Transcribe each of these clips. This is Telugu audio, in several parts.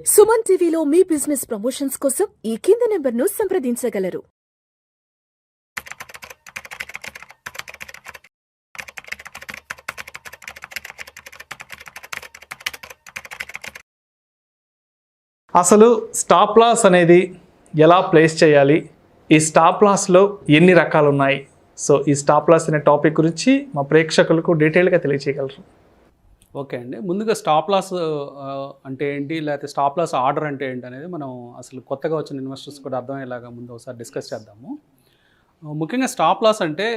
సుమన్ టీవీలో మీ బిజినెస్ ప్రమోషన్స్ కోసం ఈ కింది నెంబర్ను సంప్రదించగలరు. అసలు స్టాప్ లాస్ అనేది ఎలా ప్లేస్ చేయాలి, ఈ స్టాప్ లాస్లో ఎన్ని రకాలు ఉన్నాయి, సో ఈ స్టాప్ లాస్ అనే టాపిక్ గురించి మా ప్రేక్షకులకు డీటెయిల్గా తెలియజేయగలరు. ఓకే అండి, ముందుగా స్టాప్ లాస్ అంటే ఏంటి, లేకపోతే స్టాప్ లాస్ ఆర్డర్ అంటే ఏంటి అనేది మనం అసలు కొత్తగా వచ్చిన ఇన్వెస్టర్స్ కూడా అర్థమయ్యేలాగా ముందు ఒకసారి డిస్కస్ చేద్దాము. ముఖ్యంగా స్టాప్ లాస్ అంటే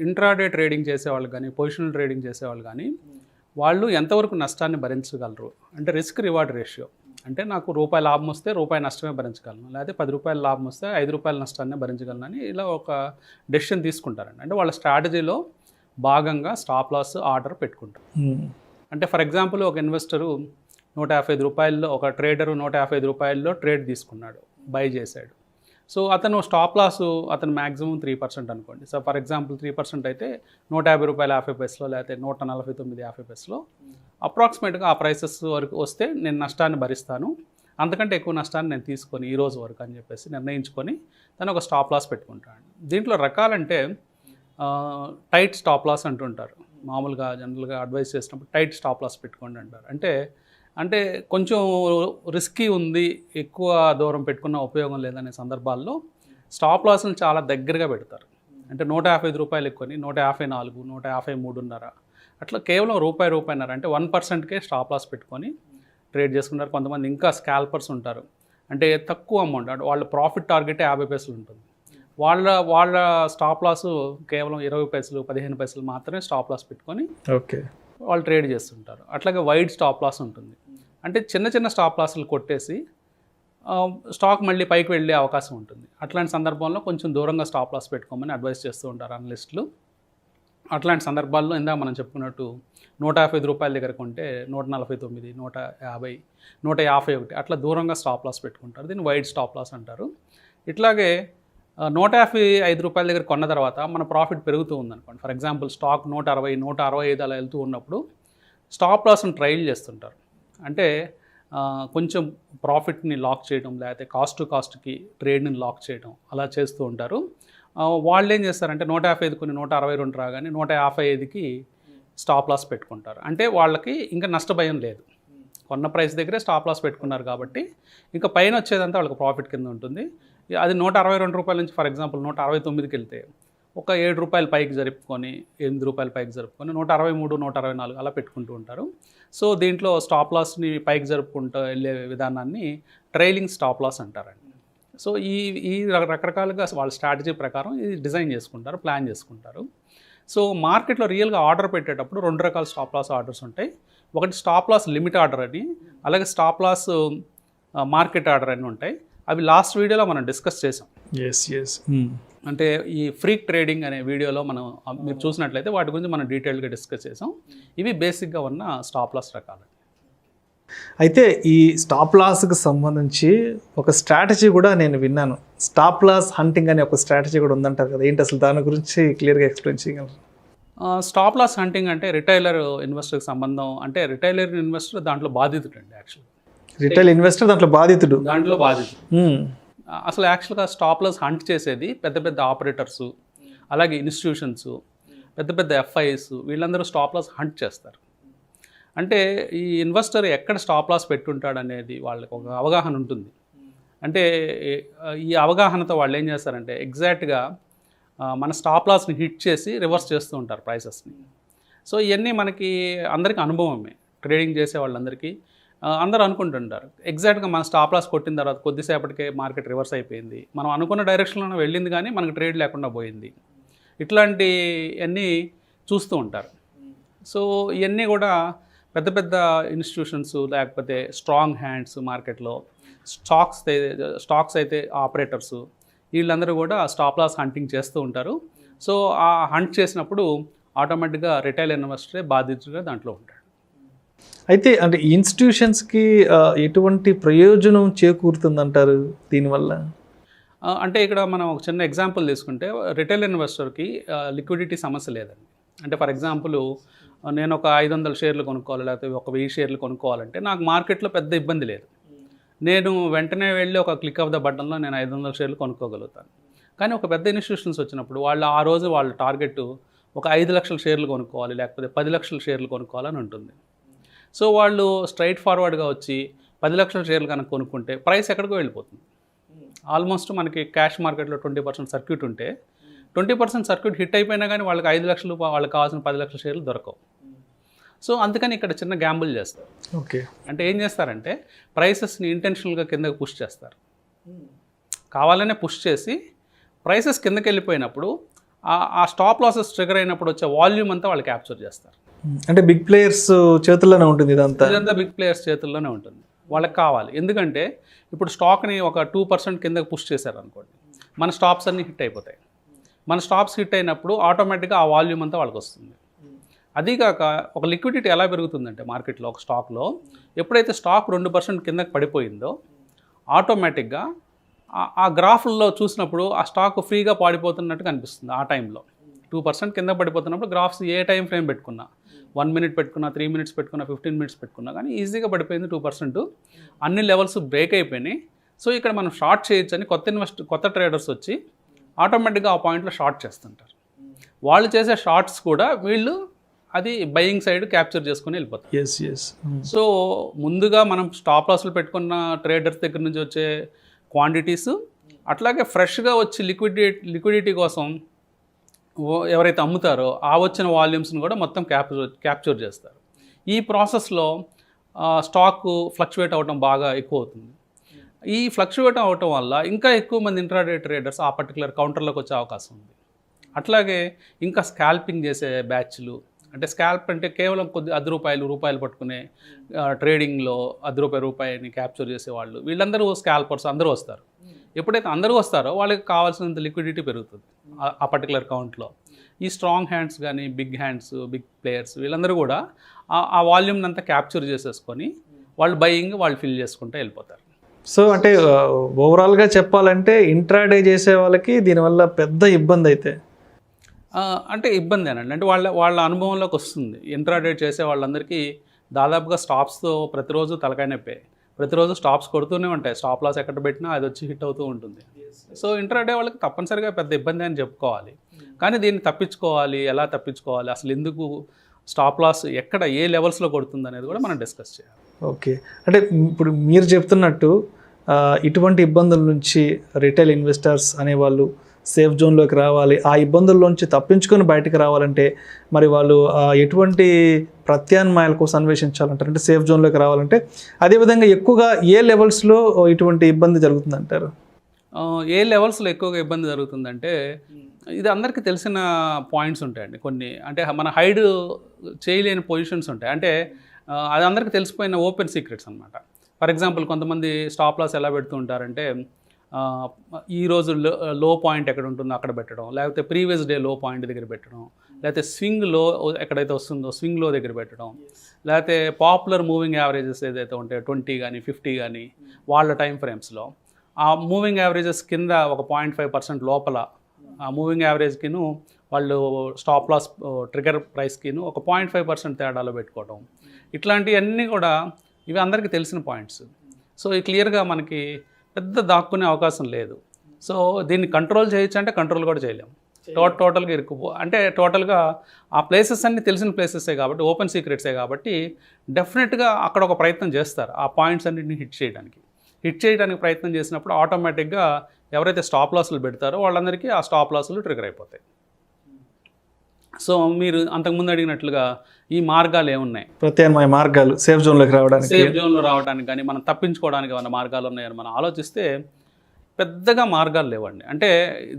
ఇంట్రాడే ట్రేడింగ్ చేసేవాళ్ళు కానీ, పొజిషనల్ ట్రేడింగ్ చేసేవాళ్ళు కానీ వాళ్ళు ఎంతవరకు నష్టాన్ని భరించగలరు అంటే రిస్క్ రివార్డ్ రేషియో. అంటే నాకు రూపాయి లాభం వస్తే రూపాయి నష్టమే భరించగలను, లేకపోతే 10 రూపాయల లాభం వస్తే 5 రూపాయల నష్టాన్ని భరించగలను అని ఇలా ఒక డెసిషన్ తీసుకుంటారండి. అంటే వాళ్ళ స్ట్రాటజీలో భాగంగా స్టాప్ లాస్ ఆర్డర్ పెట్టుకుంటారు. అంటే ఫర్ ఎగ్జాంపుల్ ఒక ఇన్వెస్టరు 155 రూపాయల్లో, ఒక ట్రేడరు 155 రూపాయల్లో ట్రేడ్ తీసుకున్నాడు, బై చేశాడు. సో అతను స్టాప్ లాస్ అతను మ్యాక్సిమం 3% అనుకోండి. సో ఫర్ ఎగ్జాంపుల్ 3% అయితే 150 రూపాయల 50 పైసలో, లేకపోతే 149.50 పైసలో అప్రాక్సిమేట్గా ఆ ప్రైసెస్ వరకు వస్తే నేను నష్టాన్ని భరిస్తాను, అంతకంటే ఎక్కువ నష్టాన్ని నేను తీసుకొని ఈ రోజు వరకు అని చెప్పేసి నిర్ణయించుకొని తను ఒక స్టాప్ లాస్ పెట్టుకుంటాను. దీంట్లో రకాలంటే టైట్ స్టాప్ లాస్ అంటుంటారు. మామూలుగా జనరల్గా అడ్వైస్ చేసినప్పుడు టైట్ స్టాప్ లాస్ పెట్టుకోండి అంటారు. అంటే కొంచెం రిస్కీ ఉంది, ఎక్కువ దూరం పెట్టుకున్న ఉపయోగం లేదనే సందర్భాల్లో స్టాప్ లాస్ని చాలా దగ్గరగా పెడతారు. అంటే 155 రూపాయలు ఎక్కువని 154, 153.5 అట్లా కేవలం రూపాయిన్నర అంటే 1%కే స్టాప్ లాస్ పెట్టుకొని ట్రేడ్ చేసుకుంటారు. కొంతమంది ఇంకా స్కాల్పర్స్ ఉంటారు, అంటే తక్కువ అమౌంట్, అంటే వాళ్ళ ప్రాఫిట్ టార్గెటే 50 పైసలు ఉంటుంది. వాళ్ళ స్టాప్ లాస్ కేవలం 20 పైసలు 15 పైసలు మాత్రమే స్టాప్ లాస్ పెట్టుకొని వాళ్ళు ట్రేడ్ చేస్తుంటారు. అట్లాగే వైడ్ స్టాప్ లాస్ ఉంటుంది, అంటే చిన్న స్టాప్ లాస్లు కొట్టేసి స్టాక్ మళ్ళీ పైకి వెళ్ళే అవకాశం ఉంటుంది. అట్లాంటి సందర్భంలో కొంచెం దూరంగా స్టాప్ లాస్ పెట్టుకోమని అడ్వైస్ చేస్తూ ఉంటారు అనలిస్టులు. అట్లాంటి సందర్భాల్లో ఇందాక మనం చెప్పుకున్నట్టు 155 రూపాయల దగ్గర కొంటే 149, 150, 151 అట్లా దూరంగా స్టాప్ లాస్ పెట్టుకుంటారు. దీన్ని వైడ్ స్టాప్ లాస్ అంటారు. ఇట్లాగే 155 రూపాయల దగ్గర కొన్న తర్వాత మన ప్రాఫిట్ పెరుగుతూ ఉందనుకోండి. ఫర్ ఎగ్జాంపుల్ స్టాక్ 160, 165 అలా వెళ్తూ ఉన్నప్పుడు స్టాప్ లాస్ని ట్రైల్ చేస్తుంటారు. అంటే కొంచెం ప్రాఫిట్ని లాక్ చేయడం, లేకపోతే కాస్ట్ టు కాస్ట్కి ట్రేడ్ని లాక్ చేయడం అలా చేస్తూ ఉంటారు. వాళ్ళు ఏం చేస్తారంటే 155 కొన్ని 162 రాగానే 155కి స్టాప్ లాస్ పెట్టుకుంటారు. అంటే వాళ్ళకి ఇంకా నష్టభయం లేదు, కొన్న ప్రైస్ దగ్గరే స్టాప్ లాస్ పెట్టుకున్నారు కాబట్టి ఇంకా పైన వచ్చేదంతా వాళ్ళకి ప్రాఫిట్ కింద ఉంటుంది. అది 162 రూపాయల నుంచి ఫర్ ఎగ్జాంపుల్ 169కి వెళ్తే ఒక 7 రూపాయలు పైకి జరుపుకొని, 8 రూపాయలు పైకి జరుపుకొని 163, 164 అలా పెట్టుకుంటూ ఉంటారు. సో దీంట్లో స్టాప్ లాస్ని పైకి జరుపుకుంటూ వెళ్ళే విధానాన్ని ట్రైలింగ్ స్టాప్ లాస్ అంటారండి. సో ఈ రకరకాలుగా వాళ్ళ స్ట్రాటజీ ప్రకారం ఇది డిజైన్ చేసుకుంటారు, ప్లాన్ చేసుకుంటారు. సో మార్కెట్లో రియల్గా ఆర్డర్ పెట్టేటప్పుడు 2 రకాల స్టాప్ లాస్ ఆర్డర్స్ ఉంటాయి. ఒకటి స్టాప్ లాస్ లిమిట్ ఆర్డర్ అని, అలాగే స్టాప్ లాస్ మార్కెట్ ఆర్డర్ అని ఉంటాయి. అవి లాస్ట్ వీడియోలో మనం డిస్కస్ చేసాం. అంటే ఈ ఫ్రీక్ ట్రేడింగ్ అనే వీడియోలో మనం మీరు చూసినట్లయితే వాటి గురించి మనం డీటెయిల్గా డిస్కస్ చేసాం. ఇవి బేసిక్గా ఉన్న స్టాప్ లాస్ రకాలు. అయితే ఈ స్టాప్ లాస్కి సంబంధించి ఒక స్ట్రాటజీ కూడా నేను విన్నాను, స్టాప్ లాస్ హంటింగ్ అనే ఒక స్ట్రాటజీ కూడా ఉందంటారు కదా, ఏంటి అసలు దాని గురించి క్లియర్గా ఎక్స్ప్లెయిన్ చేయగలరు? స్టాప్ లాస్ హంటింగ్ అంటే రిటైలర్ ఇన్వెస్టర్కి సంబంధం. అంటే రిటైలర్ ఇన్వెస్టర్ దాంట్లో బాధితుడు అండి. యాక్చువల్గా రిటైల్ ఇన్వెస్టర్ దాంట్లో బాధితుడు. అసలు యాక్చువల్గా స్టాప్ లాస్ హంట్ చేసేది పెద్ద ఆపరేటర్సు, అలాగే ఇన్స్టిట్యూషన్స్, పెద్ద ఎఫ్ఐఎస్, వీళ్ళందరూ స్టాప్ లాస్ హంట్ చేస్తారు. అంటే ఈ ఇన్వెస్టర్ ఎక్కడ స్టాప్ లాస్ పెట్టుంటాడు అనేది వాళ్ళకి ఒక అవగాహన ఉంటుంది. అంటే ఈ అవగాహనతో వాళ్ళు ఏం చేస్తారంటే ఎగ్జాక్ట్గా మన స్టాప్ లాస్ని హిట్ చేసి రివర్స్ చేస్తూ ఉంటారు ప్రైసెస్ని. సో ఇవన్నీ మనకి అందరికీ అనుభవమే, ట్రేడింగ్ చేసే వాళ్ళందరికీ. అందరూ అనుకుంటుంటారు ఎగ్జాక్ట్గా మన స్టాప్ లాస్ కొట్టిన తర్వాత కొద్దిసేపటికే మార్కెట్ రివర్స్ అయిపోయింది, మనం అనుకున్న డైరెక్షన్లోనే వెళ్ళింది కానీ మనకు ట్రేడ్ లేకుండా పోయింది, ఇట్లాంటివన్నీ చూస్తూ ఉంటారు. సో ఇవన్నీ కూడా పెద్ద ఇన్స్టిట్యూషన్స్, లేకపోతే స్ట్రాంగ్ హ్యాండ్స్ మార్కెట్లో, స్టాక్స్ అయితే ఆపరేటర్సు, వీళ్ళందరూ కూడా స్టాప్ లాస్ హంటింగ్ చేస్తూ ఉంటారు. సో ఆ హంట్ చేసినప్పుడు ఆటోమేటిక్గా రిటైల్ ఇన్వెస్టరే బాధితుడిగా దాంట్లో ఉంటాడు. అయితే అంటే ఇన్స్టిట్యూషన్స్కి ఎటువంటి ప్రయోజనం చేకూరుతుందంటారు దీనివల్ల? అంటే ఇక్కడ మనం ఒక చిన్న ఎగ్జాంపుల్ తీసుకుంటే రిటైల్ ఇన్వెస్టర్కి లిక్విడిటీ సమస్య లేదండి. అంటే ఫర్ ఎగ్జాంపుల్ నేను ఒక 500 షేర్లు కొనుక్కోవాలి, లేకపోతే ఒక 1000 షేర్లు కొనుక్కోవాలంటే నాకు మార్కెట్లో పెద్ద ఇబ్బంది లేదు. నేను వెంటనే వెళ్ళి ఒక క్లిక్ ఆఫ్ ద బటన్లో నేను 500 షేర్లు కొనుక్కోగలుగుతాను. కానీ ఒక పెద్ద ఇన్స్టిట్యూషన్స్ వచ్చినప్పుడు వాళ్ళు ఆ రోజు వాళ్ళ టార్గెట్ ఒక 5 లక్షల షేర్లు కొనుక్కోవాలి, లేకపోతే 10 లక్షల షేర్లు కొనుక్కోవాలని ఉంటుంది. సో వాళ్ళు స్ట్రైట్ ఫార్వర్డ్గా వచ్చి 10 లక్షల షేర్లు కనుక కొనుక్కుంటే ప్రైస్ ఎక్కడికో వెళ్ళిపోతుంది. ఆల్మోస్ట్ మనకి క్యాష్ మార్కెట్లో 20% సర్క్యూట్ ఉంటే 20% సర్క్యూట్ హిట్ అయిపోయినా కానీ వాళ్ళకి 5 లక్షలు, వాళ్ళకి కావాల్సిన 10 లక్షల షేర్లు దొరకవు. సో అందుకని ఇక్కడ చిన్న గ్యాంబుల్ చేస్తారు. ఓకే, అంటే ఏం చేస్తారంటే ప్రైసెస్ని ఇంటెన్షనల్గా కిందకి పుష్ చేస్తారు. కావాలనే పుష్ చేసి ప్రైసెస్ కిందకి వెళ్ళిపోయినప్పుడు ఆ స్టాప్ లాసెస్ ట్రిగర్ అయినప్పుడు వచ్చే వాల్యూమ్ అంతా వాళ్ళు క్యాప్చర్ చేస్తారు. అంటే బిగ్ ప్లేయర్స్ చేతుల్లోనే ఉంటుంది ఇదంతా బిగ్ ప్లేయర్స్ చేతుల్లోనే ఉంటుంది. వాళ్ళకి కావాలి, ఎందుకంటే ఇప్పుడు స్టాక్ని ఒక 2% కిందకి పుష్ చేశారు అనుకోండి, మన స్టాప్స్ అన్నీ హిట్ అయిపోతాయి. మన స్టాప్స్ హిట్ అయినప్పుడు ఆటోమేటిక్గా ఆ వాల్యూమ్ అంతా వాళ్ళకి వస్తుంది. అదీగాక ఒక లిక్విడిటీ ఎలా పెరుగుతుందంటే మార్కెట్లో ఒక స్టాక్లో ఎప్పుడైతే స్టాక్ 2% కిందకి పడిపోయిందో ఆటోమేటిక్గా ఆ గ్రాఫ్లో చూసినప్పుడు ఆ స్టాక్ ఫ్రీగా పాడిపోతున్నట్టు కనిపిస్తుంది. ఆ టైంలో 2% కింద పడిపోతున్నప్పుడు గ్రాఫ్స్ ఏ టైం ఫ్రేమ్ పెట్టుకున్నా, 1 మినిట్ పెట్టుకున్నా, 3 మినిట్స్ పెట్టుకున్నా, 15 మినిట్స్ పెట్టుకున్నా కానీ ఈజీగా పడిపోయింది 2%. అన్ని లెవెల్స్ బ్రేక్ అయిపోయినాయి. సో ఇక్కడ మనం షార్ట్ చేయొచ్చని కొత్త ట్రేడర్స్ వచ్చి ఆటోమేటిక్గా ఆ పాయింట్లో షార్ట్ చేస్తుంటారు. వాళ్ళు చేసే షార్ట్స్ కూడా వీళ్ళు అది బయింగ్ సైడ్ క్యాప్చర్ చేసుకుని వెళ్ళిపోతారు. సో ముందుగా మనం స్టాప్ లాస్లు పెట్టుకున్న ట్రేడర్స్ దగ్గర నుంచి వచ్చే క్వాంటిటీస్, అట్లాగే ఫ్రెష్గా వచ్చి లిక్విడిటీ కోసం ఎవరైతే అమ్ముతారో ఆ వచ్చిన వాల్యూమ్స్ని కూడా మొత్తం క్యాప్చర్ చేస్తారు. ఈ ప్రాసెస్లో స్టాక్ ఫ్లక్చువేట్ అవ్వటం బాగా ఎక్కువ అవుతుంది. ఈ ఫ్లక్చువేట్ అవ్వటం వల్ల ఇంకా ఎక్కువ మంది ఇంట్రాడే ట్రేడర్స్ ఆ పర్టికులర్ కౌంటర్లోకి వచ్చే అవకాశం ఉంది. అట్లాగే ఇంకా స్కాల్పింగ్ చేసే బ్యాచ్లు, అంటే స్కాల్ప్ అంటే కేవలం కొద్ది రూపాయలు పట్టుకునే ట్రేడింగ్లో రూపాయిని క్యాప్చర్ చేసేవాళ్ళు, వీళ్ళందరూ స్కాల్పర్స్ అందరూ వస్తారు. ఎప్పుడైతే అందరూ వస్తారో వాళ్ళకి కావాల్సినంత లిక్విడిటీ పెరుగుతుంది ఆ పర్టికులర్ కౌంట్లో. ఈ స్ట్రాంగ్ హ్యాండ్స్ కానీ బిగ్ బిగ్ ప్లేయర్స్ వీళ్ళందరూ కూడా ఆ వాల్యూమ్ని అంతా క్యాప్చర్ చేసేసుకొని వాళ్ళు బయింగ్ వాళ్ళు ఫిల్ చేసుకుంటూ వెళ్ళిపోతారు. సో అంటే ఓవరాల్గా చెప్పాలంటే ఇంట్రాడే చేసే వాళ్ళకి దీనివల్ల పెద్ద ఇబ్బంది అయితే అంటే ఇబ్బంది అనండి. అంటే వాళ్ళ అనుభవంలోకి వస్తుంది. ఇంట్రాడే చేసే వాళ్ళందరికీ దాదాపుగా స్టాప్స్తో ప్రతిరోజు తలకాయ నొప్పే, ప్రతిరోజు స్టాప్స్ కొడుతూనే ఉంటాయి. స్టాప్ లాస్ ఎక్కడ పెట్టినా అది వచ్చి హిట్ అవుతూ ఉంటుంది. సో ఇంట్రాడే వాళ్ళకి తప్పనిసరిగా పెద్ద ఇబ్బంది అని చెప్పుకోవాలి. కానీ దీన్ని తప్పించుకోవాలి, ఎలా తప్పించుకోవాలి, అసలు ఎందుకు స్టాప్ లాస్ ఎక్కడ ఏ లెవెల్స్లో కొడుతుంది అనేది కూడా మనం డిస్కస్ చేయాలి. ఓకే, అంటే ఇప్పుడు మీరు చెప్తున్నట్టు ఇటువంటి ఇబ్బందుల నుంచి రిటైల్ ఇన్వెస్టర్స్ అనేవాళ్ళు సేఫ్ జోన్లోకి రావాలి, ఆ ఇబ్బందుల్లోంచి తప్పించుకొని బయటకు రావాలంటే మరి వాళ్ళు ఎటువంటి ప్రత్యామ్నాయాల కోసం అన్వేషించాలంటారు? అంటే సేఫ్ జోన్లోకి రావాలంటే అదేవిధంగా ఎక్కువగా ఏ లెవెల్స్లో ఇటువంటి ఇబ్బంది జరుగుతుందంటారు? ఏ లెవెల్స్లో ఎక్కువగా ఇబ్బంది జరుగుతుందంటే ఇది అందరికీ తెలిసిన పాయింట్స్ ఉంటాయండి కొన్ని. అంటే మన హైడ్ చేయలేని పొజిషన్స్ ఉంటాయి. అంటే అది అందరికీ తెలిసిపోయిన ఓపెన్ సీక్రెట్స్ అనమాట. ఫర్ ఎగ్జాంపుల్ కొంతమంది స్టాప్ లాస్ ఎలా పెడుతూ ఉంటారంటే ఈరోజు లో పాయింట్ ఎక్కడ ఉంటుందో అక్కడ పెట్టడం, లేకపోతే ప్రీవియస్ డే లో పాయింట్ దగ్గర పెట్టడం, లేకపోతే స్వింగ్ లో ఎక్కడైతే వస్తుందో స్వింగ్ లో దగ్గర పెట్టడం, లేకపోతే పాపులర్ మూవింగ్ యావరేజెస్ ఏదైతే ఉంటాయో 20 కానీ 50 కానీ వాళ్ళ టైం ఫ్రేమ్స్లో ఆ మూవింగ్ యావరేజెస్ కింద ఒక 0.5% లోపల ఆ మూవింగ్ యావరేజ్కిను వాళ్ళు స్టాప్ లాస్ ట్రిగర్ ప్రైస్కిను ఒక 0.5% తేడాలో పెట్టుకోవడం, ఇట్లాంటివన్నీ కూడా ఇవి అందరికీ తెలిసిన పాయింట్స్. సో ఈ క్లియర్గా మనకి పెద్ద దాక్కునే అవకాశం లేదు. సో దీన్ని కంట్రోల్ చేయొచ్చు అంటే కంట్రోల్ కూడా చేయలేము. టోటల్గా ఇరుక్కుపో అంటే టోటల్గా ఆ ప్లేసెస్ అన్నీ తెలిసిన ప్లేసెసే కాబట్టి, ఓపెన్ సీక్రెట్సే కాబట్టి డెఫినెట్గా అక్కడ ఒక ప్రయత్నం చేస్తారు ఆ పాయింట్స్ అన్నింటిని హిట్ చేయడానికి ప్రయత్నం చేసినప్పుడు ఆటోమేటిక్గా ఎవరైతే స్టాప్ లాస్లు పెడతారో వాళ్ళందరికీ ఆ స్టాప్ లాస్లు ట్రిగర్ అయిపోతాయి. సో మీరు అంతకుముందు అడిగినట్లుగా ఈ మార్గాలు ఏమున్నాయి, ప్రత్యామ్నాయ మార్గాలు సేఫ్ జోన్లోకి రావడానికి కానీ మనం తప్పించుకోవడానికి ఏమైనా మార్గాలు ఉన్నాయని మనం ఆలోచిస్తే పెద్దగా మార్గాలు లేవండి. అంటే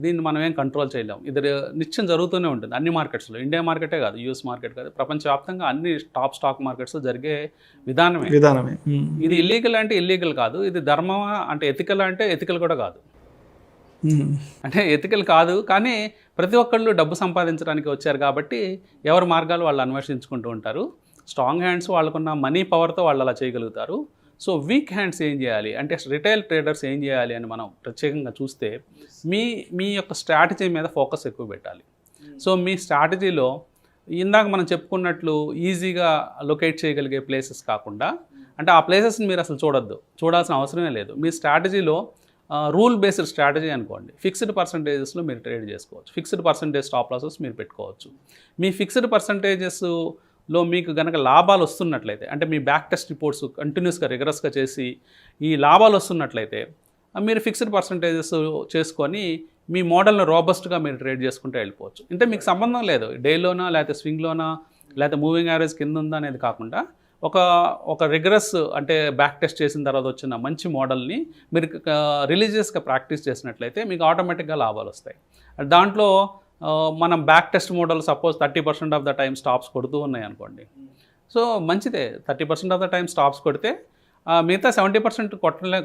దీన్ని మనం ఏం కంట్రోల్ చేయలేము. ఇది నిత్యం జరుగుతూనే ఉంటుంది అన్ని మార్కెట్స్లో. ఇండియా మార్కెటే కాదు, యూఎస్ మార్కెట్ కాదు, ప్రపంచవ్యాప్తంగా అన్ని టాప్ స్టాక్ మార్కెట్స్ జరిగే విధానమే. ఇది ఇల్లీగల్ అంటే ఇల్లీగల్ కాదు, ఇది ధర్మమా అంటే ఎథికల్ అంటే ఎథికల్ కూడా కాదు. అంటే ఎథికల్ కాదు, కానీ ప్రతి ఒక్కళ్ళు డబ్బు సంపాదించడానికి వచ్చారు కాబట్టి ఎవరి మార్గాలు వాళ్ళు అన్వేషించుకుంటూ ఉంటారు. స్ట్రాంగ్ హ్యాండ్స్ వాళ్ళకున్న మనీ పవర్తో వాళ్ళు అలా చేయగలుగుతారు. సో వీక్ హ్యాండ్స్ ఏం చేయాలి అంటే రిటైల్ ట్రేడర్స్ ఏం చేయాలి అని మనం ప్రత్యేకంగా చూస్తే మీ యొక్క స్ట్రాటజీ మీద ఫోకస్ ఎక్కువ పెట్టాలి. సో మీ స్ట్రాటజీలో ఇందాక మనం చెప్పుకున్నట్లు ఈజీగా లొకేట్ చేయగలిగే ప్లేసెస్ కాకుండా అంటే ఆ ప్లేసెస్ని మీరు అసలు చూడాల్సిన అవసరమే లేదు. మీ స్ట్రాటజీలో రూల్ బేస్డ్ స్ట్రాటజీ అనుకోండి, ఫిక్స్డ్ పర్సంటేజెస్లో మీరు ట్రేడ్ చేసుకోవచ్చు. ఫిక్స్డ్ పర్సంటేజ్ స్టాప్ లాసెస్ మీరు పెట్టుకోవచ్చు. మీ ఫిక్స్డ్ పర్సంటేజెస్లో మీకు కనుక లాభాలు వస్తున్నట్లయితే, అంటే మీ బ్యాక్ టెస్ట్ రిపోర్ట్స్ కంటిన్యూస్గా రిగరస్గా చేసి ఈ లాభాలు వస్తున్నట్లయితే మీరు ఫిక్స్డ్ పర్సంటేజెస్ చేసుకొని మీ మోడల్ని రోబస్ట్గా మీరు ట్రేడ్ చేసుకుంటూ వెళ్ళిపోవచ్చు. అంటే మీకు సంబంధం లేదు డేలోనా లేకపోతే స్వింగ్లోనా లేకపోతే మూవింగ్ యావరేజ్ కింద ఉందా అనేది కాకుండా ఒక రిగరస్ అంటే బ్యాక్ టెస్ట్ చేసిన తర్వాత వచ్చిన మంచి మోడల్ని మీరు రిలీజియస్గా ప్రాక్టీస్ చేసినట్లయితే మీకు ఆటోమేటిక్గా లాభాలు వస్తాయి. దాంట్లో మనం back test model suppose 30% of the time stops కొడుతూ ఉన్నాయి అనుకోండి, సో మంచిదే. 30% ఆఫ్ ద టైం స్టాప్స్ కొడితే మిగతా 70%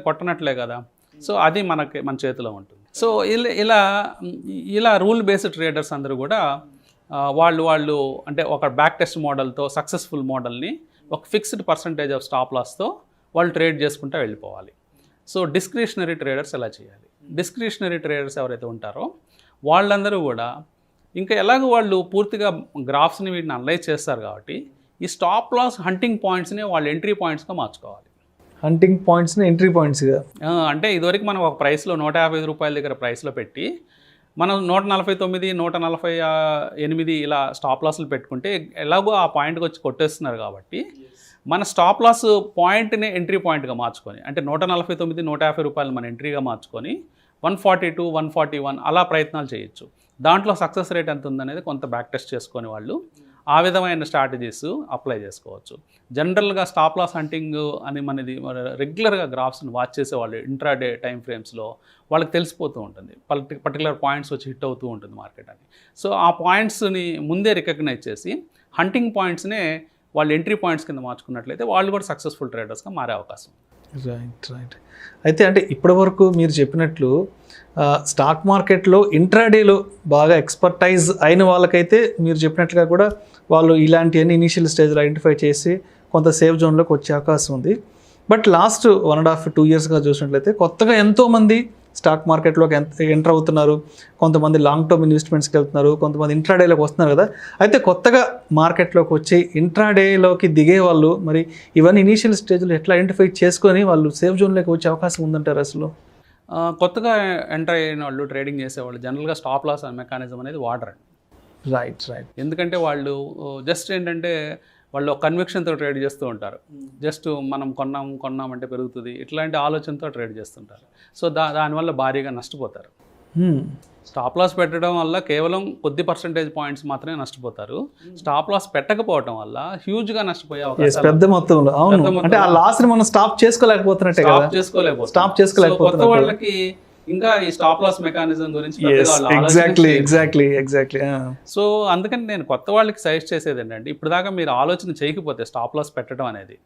కొట్టనట్లే కదా. సో అది మన చేతిలో ఉంటుంది. సో ఇలా రూల్ బేస్డ్ ట్రేడర్స్ అందరూ కూడా వాళ్ళు అంటే ఒక బ్యాక్ టెస్ట్ మోడల్తో సక్సెస్ఫుల్ మోడల్ని ఒక ఫిక్స్డ్ పర్సంటేజ్ ఆఫ్ స్టాప్ లాస్తో వాళ్ళు ట్రేడ్ చేసుకుంటూ వెళ్ళిపోవాలి. సో డిస్క్రిషనరీ ట్రేడర్స్ ఎలా చేయాలి? డిస్క్రిషనరీ ట్రేడర్స్ ఎవరైతే ఉంటారో వాళ్ళందరూ కూడా ఇంకా ఎలాగో వాళ్ళు పూర్తిగా గ్రాఫ్స్ని వీటిని అనలైజ్ చేస్తారు కాబట్టి ఈ స్టాప్ లాస్ హంటింగ్ పాయింట్స్ని వాళ్ళు ఎంట్రీ పాయింట్స్గా మార్చుకోవాలి. హంటింగ్ పాయింట్స్ని ఎంట్రీ పాయింట్స్గా అంటే ఇదివరకు మనం ఒక ప్రైస్లో 150 రూపాయల దగ్గర ప్రైస్లో పెట్టి మనం 149, 148 ఇలా స్టాప్ లాస్లు పెట్టుకుంటే ఎలాగో ఆ పాయింట్కి వచ్చి కొట్టేస్తున్నారు కాబట్టి మన స్టాప్ లాస్ పాయింట్ని ఎంట్రీ పాయింట్గా మార్చుకొని, అంటే 149, 150 రూపాయలు మన ఎంట్రీగా మార్చుకొని 142, 141 అలా ప్రయత్నాలు చేయొచ్చు. దాంట్లో సక్సెస్ రేట్ ఎంత ఉందనేది కొంత బ్యాక్ టెస్ట్ చేసుకొని వాళ్ళు ఆ విధమైన స్ట్రాటజీస్ అప్లై చేసుకోవచ్చు. జనరల్గా స్టాప్ లాస్ హంటింగ్ అని మనది రెగ్యులర్గా గ్రాఫ్స్ని వాచ్ చేసేవాళ్ళు ఇంట్రాడే టైం ఫ్రేమ్స్లో వాళ్ళకి తెలిసిపోతూ ఉంటుంది, పర్టికులర్ పాయింట్స్ వచ్చి హిట్ అవుతూ ఉంటుంది మార్కెట్ అని. సో ఆ పాయింట్స్ని ముందే రికగ్నైజ్ చేసి హంటింగ్ పాయింట్స్నే వాళ్ళు ఎంట్రీ పాయింట్స్ కింద మార్చుకున్నట్లయితే వాళ్ళు కూడా సక్సెస్ఫుల్ ట్రేడర్స్గా మారే అవకాశం. రైట్. అయితే అంటే ఇప్పటివరకు మీరు చెప్పినట్లు స్టాక్ మార్కెట్లో ఇంట్రాడేలో బాగా ఎక్స్పర్టైజ్ అయిన వాళ్ళకైతే మీరు చెప్పినట్లుగా కూడా వాళ్ళు ఇలాంటివన్నీ ఇనీషియల్ స్టేజ్లో ఐడెంటిఫై చేసి కొంత సేఫ్ జోన్లోకి వచ్చే అవకాశం ఉంది. బట్ లాస్ట్ 1.5-2 ఇయర్స్గా చూసినట్లయితే కొత్తగా ఎంతోమంది స్టాక్ మార్కెట్లోకి ఎంటర్ అవుతున్నారు, కొంతమంది లాంగ్ టర్మ్ ఇన్వెస్ట్మెంట్స్కి వెళ్తున్నారు, కొంతమంది ఇంట్రాడేలోకి వస్తున్నారు కదా. అయితే కొత్తగా మార్కెట్లోకి వచ్చి ఇంట్రాడేలోకి దిగే వాళ్ళు మరి ఇవన్నీ ఇనీషియల్ స్టేజ్లో ఎట్లా ఐడెంటిఫై చేసుకొని వాళ్ళు సేఫ్ జోన్లోకి వచ్చే అవకాశం ఉందంటారు అసలు? కొత్తగా ఎంటర్ అయిన వాళ్ళు ట్రేడింగ్ చేసేవాళ్ళు జనరల్గా స్టాప్ లాస్ మెకానిజం అనేది వాడరండి. రైట్. ఎందుకంటే వాళ్ళు జస్ట్ ఏంటంటే వాళ్ళు కన్విక్షన్తో ట్రేడ్ చేస్తూ ఉంటారు. జస్ట్ మనం కొన్నామంటే పెరుగుతుంది ఇట్లాంటి ఆలోచనతో ట్రేడ్ చేస్తుంటారు. సో దానివల్ల భారీగా నష్టపోతారు. స్టాప్ లాస్ పెట్టడం వల్ల కేవలం కొద్ది పర్సంటేజ్ పాయింట్స్ మాత్రమే నష్టపోతారు. స్టాప్ లాస్ పెట్టకపోవడం వల్ల హ్యూజ్గా నష్టపోయే అవకాశం పెద్ద మొత్తంలో. అంటే ఆ లాస్ ని మనం స్టాప్ చేసుకోలేకపోతున్నట్టే కదా. స్టాప్ చేసుకోలేకపోతున్న వాళ్ళకి ఇంకా ఈ స్టాప్ లాస్ మెకానిజం గురించి ఎగ్జాక్ట్లీ. సో అందుకని నేను కొత్త వాళ్ళకి సజెస్ట్ చేసేది ఏంటంటే ఇప్పుడు దాకా మీరు ఆలోచన చేయకపోతే స్టాప్ లాస్ పెట్టడం అనేది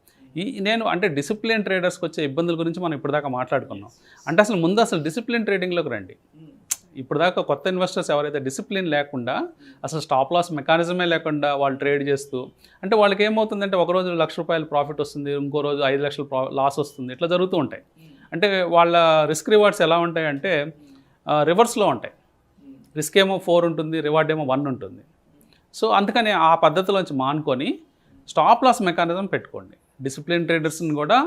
నేను అంటే డిసిప్లిన్ ట్రేడర్స్కి వచ్చే ఇబ్బందుల గురించి మనం ఇప్పుడు దాకా మాట్లాడుకున్నాం. అంటే అసలు డిసిప్లిన్ ట్రేడింగ్లోకి రండి. ఇప్పుడు దాకా కొత్త ఇన్వెస్టర్స్ ఎవరైతే డిసిప్లిన్ లేకుండా అసలు స్టాప్ లాస్ మెకానిజమే లేకుండా వాళ్ళు ట్రేడ్ చేస్తూ, అంటే వాళ్ళకి ఏమవుతుందంటే ఒకరోజు ₹1,00,000 ప్రాఫిట్ వస్తుంది, ఇంకో రోజు 5 లక్షలు లాస్ వస్తుంది, ఇట్లా జరుగుతూ ఉంటాయి. అంటే వాళ్ళ రిస్క్ రివార్డ్స్ ఎలా ఉంటాయంటే రివర్స్లో ఉంటాయి. రిస్క్ ఏమో 4 ఉంటుంది, రివార్డ్ ఏమో 1 ఉంటుంది. సో అందుకని ఆ పద్ధతిలోంచి మానుకొని స్టాప్ లాస్ మెకానిజం పెట్టుకోండి. డిసిప్లిన్ ట్రేడర్స్ని కూడా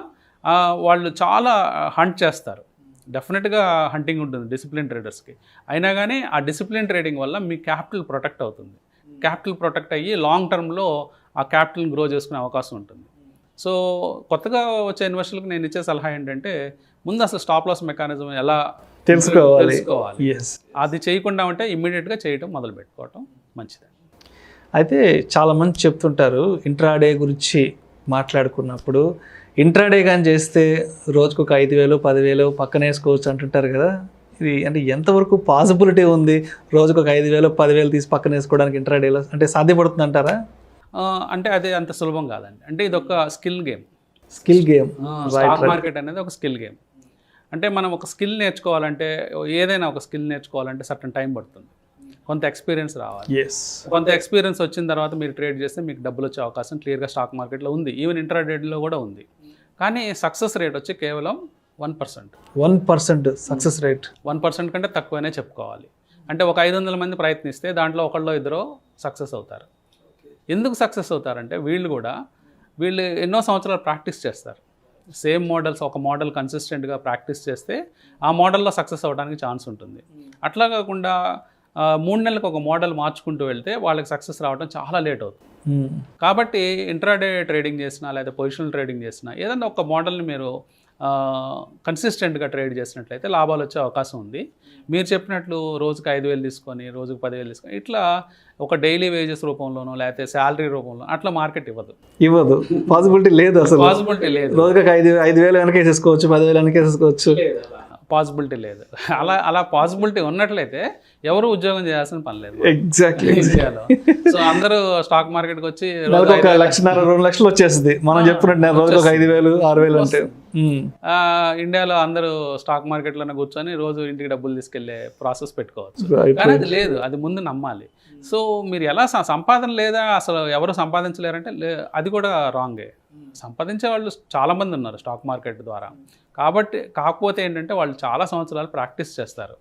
వాళ్ళు చాలా హంట్ చేస్తారు. డెఫినెట్గా హంటింగ్ ఉంటుంది డిసిప్లిన్ ట్రేడర్స్కి. అయినా కానీ ఆ డిసిప్లిన్ ట్రేడింగ్ వల్ల మీ క్యాపిటల్ ప్రొటెక్ట్ అవుతుంది. క్యాపిటల్ ప్రొటెక్ట్ అయ్యి లాంగ్ టర్మ్లో ఆ క్యాపిటల్ని గ్రో చేసుకునే అవకాశం ఉంటుంది. సో కొత్తగా వచ్చే ఇన్వెస్టర్లకు నేను ఇచ్చే సలహా ఏంటంటే ముందు అసలు స్టాప్ లాస్ మెకానిజం ఎలా తెలుసుకోవాలి, అది చేయకుండా ఉంటే ఇమ్మీడియట్గా చేయడం మొదలు పెట్టుకోవటం మంచిది. అయితే చాలామంది చెప్తుంటారు ఇంట్రాడే గురించి మాట్లాడుకున్నప్పుడు, ఇంట్రాడే కానీ చేస్తే రోజుకు ఒక 5,000, 10,000 పక్కన వేసుకోవచ్చు అంటుంటారు కదా. ఇది అంటే ఎంతవరకు పాసిబిలిటీ ఉంది రోజుకు ఒక 5,000, 10,000 తీసి పక్కన వేసుకోవడానికి ఇంట్రాడేలో? అంటే సాధ్యపడుతుంది అంటారా? అంటే అది అంత సులభం కాదండి. అంటే ఇది ఒక స్కిల్ గేమ్. స్టాక్ మార్కెట్ అనేది ఒక స్కిల్ గేమ్. అంటే మనం ఒక స్కిల్ నేర్చుకోవాలంటే, ఏదైనా ఒక స్కిల్ నేర్చుకోవాలంటే సర్టన్ టైం పడుతుంది, కొంత ఎక్స్పీరియన్స్ రావాలి. కొంత ఎక్స్పీరియన్స్ వచ్చిన తర్వాత మీరు ట్రేడ్ చేస్తే మీకు డబ్బులు వచ్చే అవకాశం క్లియర్గా స్టాక్ మార్కెట్లో ఉంది, ఈవెన్ ఇంట్రాడేలో కూడా ఉంది. కానీ సక్సెస్ రేట్ వచ్చి కేవలం 1%. సక్సెస్ రేట్ 1% కంటే తక్కువనే చెప్పుకోవాలి. అంటే ఒక 500 మంది ప్రయత్నిస్తే దాంట్లో ఒకళ్ళో ఇద్దరు సక్సెస్ అవుతారు. ఎందుకు సక్సెస్ అవుతారంటే వీళ్ళు ఎన్నో సంవత్సరాలు ప్రాక్టీస్ చేస్తారు. సేమ్ మోడల్స్ ఒక మోడల్ కన్సిస్టెంట్గా ప్రాక్టీస్ చేస్తే ఆ మోడల్లో సక్సెస్ అవ్వడానికి ఛాన్స్ ఉంటుంది. అట్లా కాకుండా 3 నెలలకు ఒక మోడల్ మార్చుకుంటూ వెళ్తే వాళ్ళకి సక్సెస్ రావడం చాలా లేట్ అవుతుంది. కాబట్టి ఇంట్రాడే ట్రేడింగ్ చేసినా లేదా పొజిషనల్ ట్రేడింగ్ చేసినా ఏదన్నా ఒక మోడల్ని మీరు కన్సిస్టెంట్గా ట్రేడ్ చేసినట్లయితే లాభాలు వచ్చే అవకాశం ఉంది. మీరు చెప్పినట్లు రోజుకి 5,000 తీసుకొని రోజుకి 10,000 తీసుకొని ఇట్లా ఒక డైలీ వేజెస్ రూపంలోనో లేకపోతే శాలరీ రూపంలో అట్లా మార్కెట్ ఇవ్వదు. పాసిబిలిటీ లేదు, అసలు పాసిబిలిటీ లేదు. రోజుకి 5,000 వెనకేసేసుకోవచ్చు, 10,000 వెనకేసేసుకోవచ్చు, పాసిబిలిటీ లేదు. అలా పాసిబిలిటీ ఉన్నట్లయితే ఎవరు ఉద్యోగం చేయాల్సిన పని లేదు. ఎగ్జాక్ట్లీ. సో అందరూ స్టాక్ మార్కెట్కి వచ్చి ఒక 1,00,000 2 లక్షలు వచ్చేస్తుంది మనం చెప్పినట్టు, రోజుకి ఒక 5,000 6,000 అంటే. ఇండియాలో అందరూ స్టాక్ మార్కెట్లోనే కూర్చొని రోజు ఇంటికి డబ్బులు తీసుకెళ్లే ప్రాసెస్ పెట్టుకోవచ్చు. కానీ అది లేదు, అది ముందు నమ్మాలి. సో మీరు ఎలా సంపాదన లేదా, అసలు ఎవరు సంపాదించలేరంటే అది కూడా రాంగే. సంపాదించే వాళ్ళు చాలామంది ఉన్నారు స్టాక్ మార్కెట్ ద్వారా. కాకపోతే ఏంటంటే వాళ్ళు చాలా సంవత్సరాలు ప్రాక్టీస్ చేస్తారు,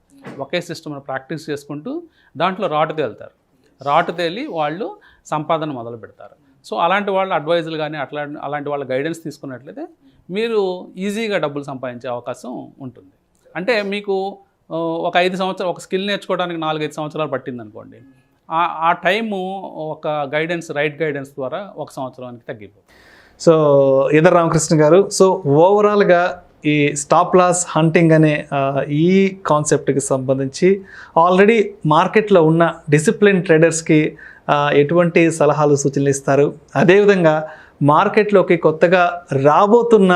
ఒకే సిస్టమ్ను ప్రాక్టీస్ చేసుకుంటూ దాంట్లో రాటు తేలి వాళ్ళు సంపాదన మొదలు పెడతారు. సో అలాంటి వాళ్ళ అడ్వైజులు కానీ అలాంటి వాళ్ళ గైడెన్స్ తీసుకున్నట్లయితే మీరు ఈజీగా డబ్బులు సంపాదించే అవకాశం ఉంటుంది. అంటే మీకు ఒక 5 సంవత్సరాలు ఒక స్కిల్ నేర్చుకోవడానికి 4-5 సంవత్సరాలు పట్టింది అనుకోండి, ఆ టైము ఒక రైట్ గైడెన్స్ ద్వారా 1 సంవత్సరానికి తగ్గిపోతుంది. సో ఈదర రామకృష్ణ గారు, సో ఓవరాల్గా ఈ స్టాప్ లాస్ హంటింగ్ అనే ఈ కాన్సెప్ట్కి సంబంధించి ఆల్రెడీ మార్కెట్లో ఉన్న డిసిప్లిన్ ట్రేడర్స్కి ఎటువంటి సలహాలు సూచనలు ఇస్తారు? అదేవిధంగా మార్కెట్లోకి కొత్తగా రాబోతున్న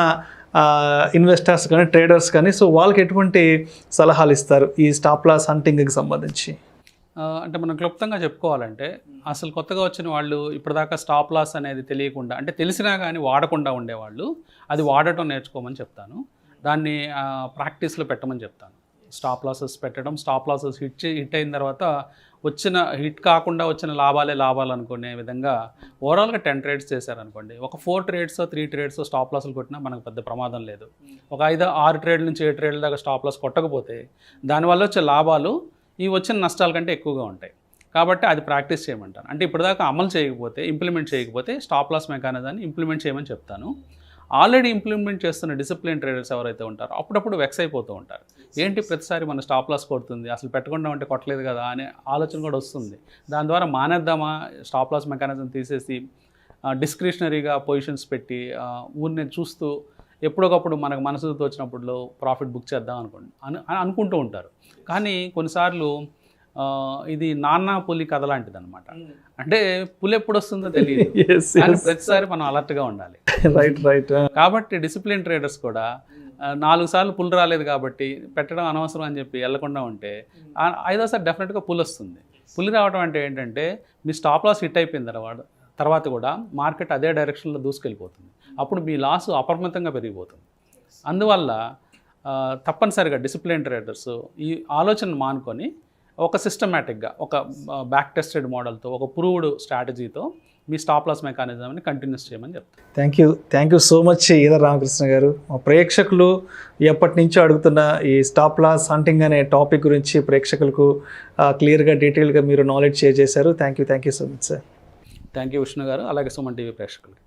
ఇన్వెస్టర్స్ కానీ ట్రేడర్స్ కానీ, సో వాళ్ళకి ఎటువంటి సలహాలు ఇస్తారు ఈ స్టాప్ లాస్ హంటింగ్కి సంబంధించి? అంటే మనం క్లుప్తంగా చెప్పుకోవాలంటే, అసలు కొత్తగా వచ్చిన వాళ్ళు ఇప్పటిదాకా స్టాప్ లాస్ అనేది తెలియకుండా, అంటే తెలిసినా కానీ వాడకుండా ఉండేవాళ్ళు అది వాడటం నేర్చుకోమని చెప్తాను. దాన్ని ప్రాక్టీస్లో పెట్టమని చెప్తాను. స్టాప్ లాసెస్ పెట్టడం, స్టాప్ లాసెస్ హిట్ అయిన తర్వాత హిట్ కాకుండా వచ్చిన లాభాలు అనుకునే విధంగా ఓవరాల్గా 10 ట్రేడ్స్ చేశారనుకోండి, ఒక 4 ట్రేడ్స్ 3 ట్రేడ్స్ స్టాప్ లాస్లు కొట్టినా మనకు పెద్ద ప్రమాదం లేదు. ఒక 5-6 ట్రేడ్ల నుంచి 7 ట్రేడ్ల దాకా స్టాప్ లాస్ కొట్టకపోతే దానివల్ల వచ్చే లాభాలు ఈ వచ్చిన నష్టాల కంటే ఎక్కువగా ఉంటాయి. కాబట్టి అది ప్రాక్టీస్ చేయమంటాను. అంటే ఇప్పటిదాకా ఇంప్లిమెంట్ చేయకపోతే స్టాప్ లాస్ మెకానిజాన్ని ఇంప్లిమెంట్ చేయమని చెప్తాను. ఆల్రెడీ ఇంప్లిమెంట్ చేస్తున్న డిసిప్లిన్ ట్రేడర్స్ ఎవరైతే ఉంటారో అప్పుడప్పుడు వెక్స్ అయిపోతూ ఉంటారు. ఏంటి ప్రతిసారి మన స్టాప్ లాస్ కొడుతుంది, అసలు పెట్టకుండా ఉంటే కొట్టలేదు కదా అనే ఆలోచన కూడా వస్తుంది. దాని ద్వారా మానేద్దామా, స్టాప్ లాస్ మెకానిజం తీసేసి డిస్క్రిషనరీగా పొజిషన్స్ పెట్టి ఊరిని చూస్తూ ఎప్పుడొకప్పుడు మనకు మనసు తోచినప్పుడు ప్రాఫిట్ బుక్ చేద్దాం అనుకుంటూ ఉంటారు. కానీ కొన్నిసార్లు ఇది నాన్న పులి కథ లాంటిది అనమాట. అంటే పులి ఎప్పుడు వస్తుందో తెలియదు, కానీ ప్రతిసారి మనం అలర్ట్గా ఉండాలి. రైట్. కాబట్టి డిసిప్లిన్ ట్రేడర్స్ కూడా 4 సార్లు పుల్ రాలేదు కాబట్టి పెట్టడం అనవసరం అని చెప్పి వెళ్లకుండా ఉంటే 5వసారి డెఫినెట్గా పుల్ వస్తుంది. పులి రావడం అంటే ఏంటంటే మీ స్టాప్ లాస్ హిట్ అయిపోయిన తర్వాత కూడా మార్కెట్ అదే డైరెక్షన్లో దూసుకెళ్ళిపోతుంది. అప్పుడు మీ లాస్ అపరిమితంగా పెరిగిపోతుంది. అందువల్ల తప్పనిసరిగా డిసిప్లిన్ ట్రేడర్స్ ఈ ఆలోచన మానుకొని ఒక సిస్టమేటిక్గా ఒక బ్యాక్ టెస్టెడ్ మోడల్తో ఒక ప్రూవ్డ్ స్ట్రాటజీతో మీ స్టాప్ లాస్ మెకానిజంని కంటిన్యూస్ చేయమని చెప్తాను. Thank you so much Eedara Ramakrishna గారు. మా ప్రేక్షకులు ఎప్పటి నుంచో అడుగుతున్న ఈ స్టాప్ లాస్ హంటింగ్ అనే టాపిక్ గురించి ప్రేక్షకులకు క్లియర్గా డీటెయిల్గా మీరు నాలెడ్జ్ షేర్ చేశారు. Thank you so much sir. Thank you Vishnu గారు, అలాగే సుమన్ టీవీ ప్రేక్షకులకి.